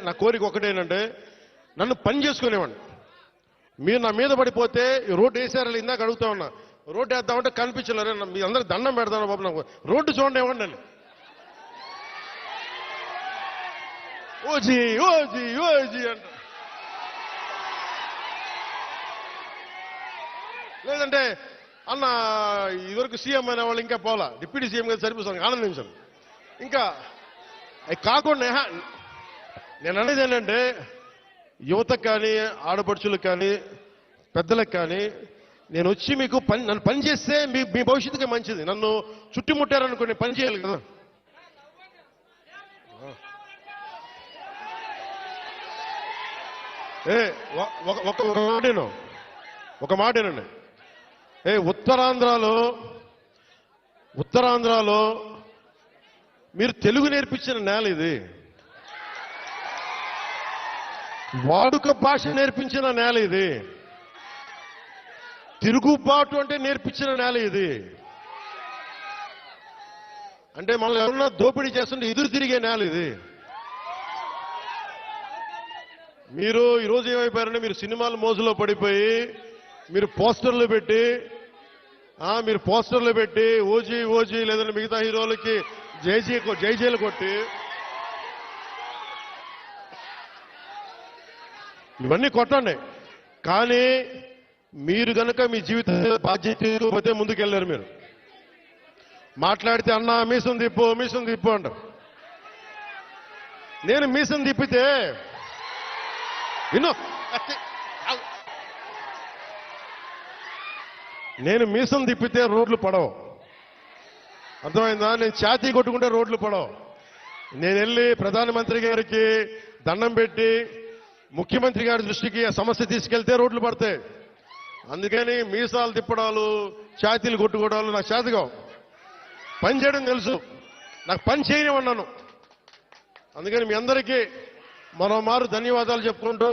నా కోరిక ఒకటేనంటే నన్ను పని చేసుకునేవాడిని. మీరు నా మీద పడిపోతే రోడ్డు వేసారని ఇందాక అడుగుతా ఉన్నా, రోడ్డు వేద్దామంటే కనిపించలేరు. మీ అందరికి దండం పెడతాను బాబు, నాకు రోడ్డు చూడండి ఇవ్వండి అని. ఓజీ ఓజీ ఓజీ అంట. లేదంటే అన్న ఇదివరకు సీఎం అనే వాళ్ళు ఇంకా పోలా, డిప్యూటీ సీఎం గారు సరిపోతాను ఆనందించాను. ఇంకా అవి కాకుండా నేను అనేది ఏంటంటే యువతకు కానీ ఆడపడుచులకు కానీ పెద్దలకు కానీ నేను వచ్చి మీకు నన్ను పని చేస్తే మీ భవిష్యత్తుకి మంచిది. నన్ను చుట్టుముట్టారనుకోండి, పని చేయాలి కదా. ఒక మాటేనండి. ఉత్తరాంధ్రలో మీరు తెలుగు నేర్పించిన నేల ఇది, వాడుక భాష నేర్పించిన నేల ఇది, తిరుగుబాటు అంటే నేర్పించిన నేల ఇది. అంటే మనల్ని ఎవరన్నా దోపిడీ చేస్తుంటే ఎదురు తిరిగే నేల ఇది. మీరు ఈరోజు ఏమైపోయారంటే మీరు సినిమాల మోజులో పడిపోయి మీరు పోస్టర్లు పెట్టి ఓజీ ఓజీ లేదంటే మిగతా హీరోలకి జైజీలు కొట్టి ఇవన్నీ కొట్టండి. కానీ మీరు కనుక మీ జీవిత బాధ్యత ముందుకెళ్ళారు. మీరు మాట్లాడితే అన్నా మీసం తిప్పు అంటారు. నేను మీసం తిప్పితే నేను మీసం తిప్పితే రోడ్లు పడవు, అర్థమైందా? నేను ఛాతీ కొట్టుకుంటే రోడ్లు పడవు. నేను వెళ్ళి ప్రధానమంత్రి గారికి దండం పెట్టి ముఖ్యమంత్రి గారి దృష్టికి ఆ సమస్య తీసుకెళ్తే రోడ్లు పడతాయి. అందుకని మీసాలు తిప్పడాలు ఛాతీలు కొట్టుకోవడాలు నాకు చేతగావు. పని చేయడం తెలుసు, నాకు పని చేయనివన్నాను. అందుకని మీ అందరికీ మరోమారు ధన్యవాదాలు చెప్పుకుంటూ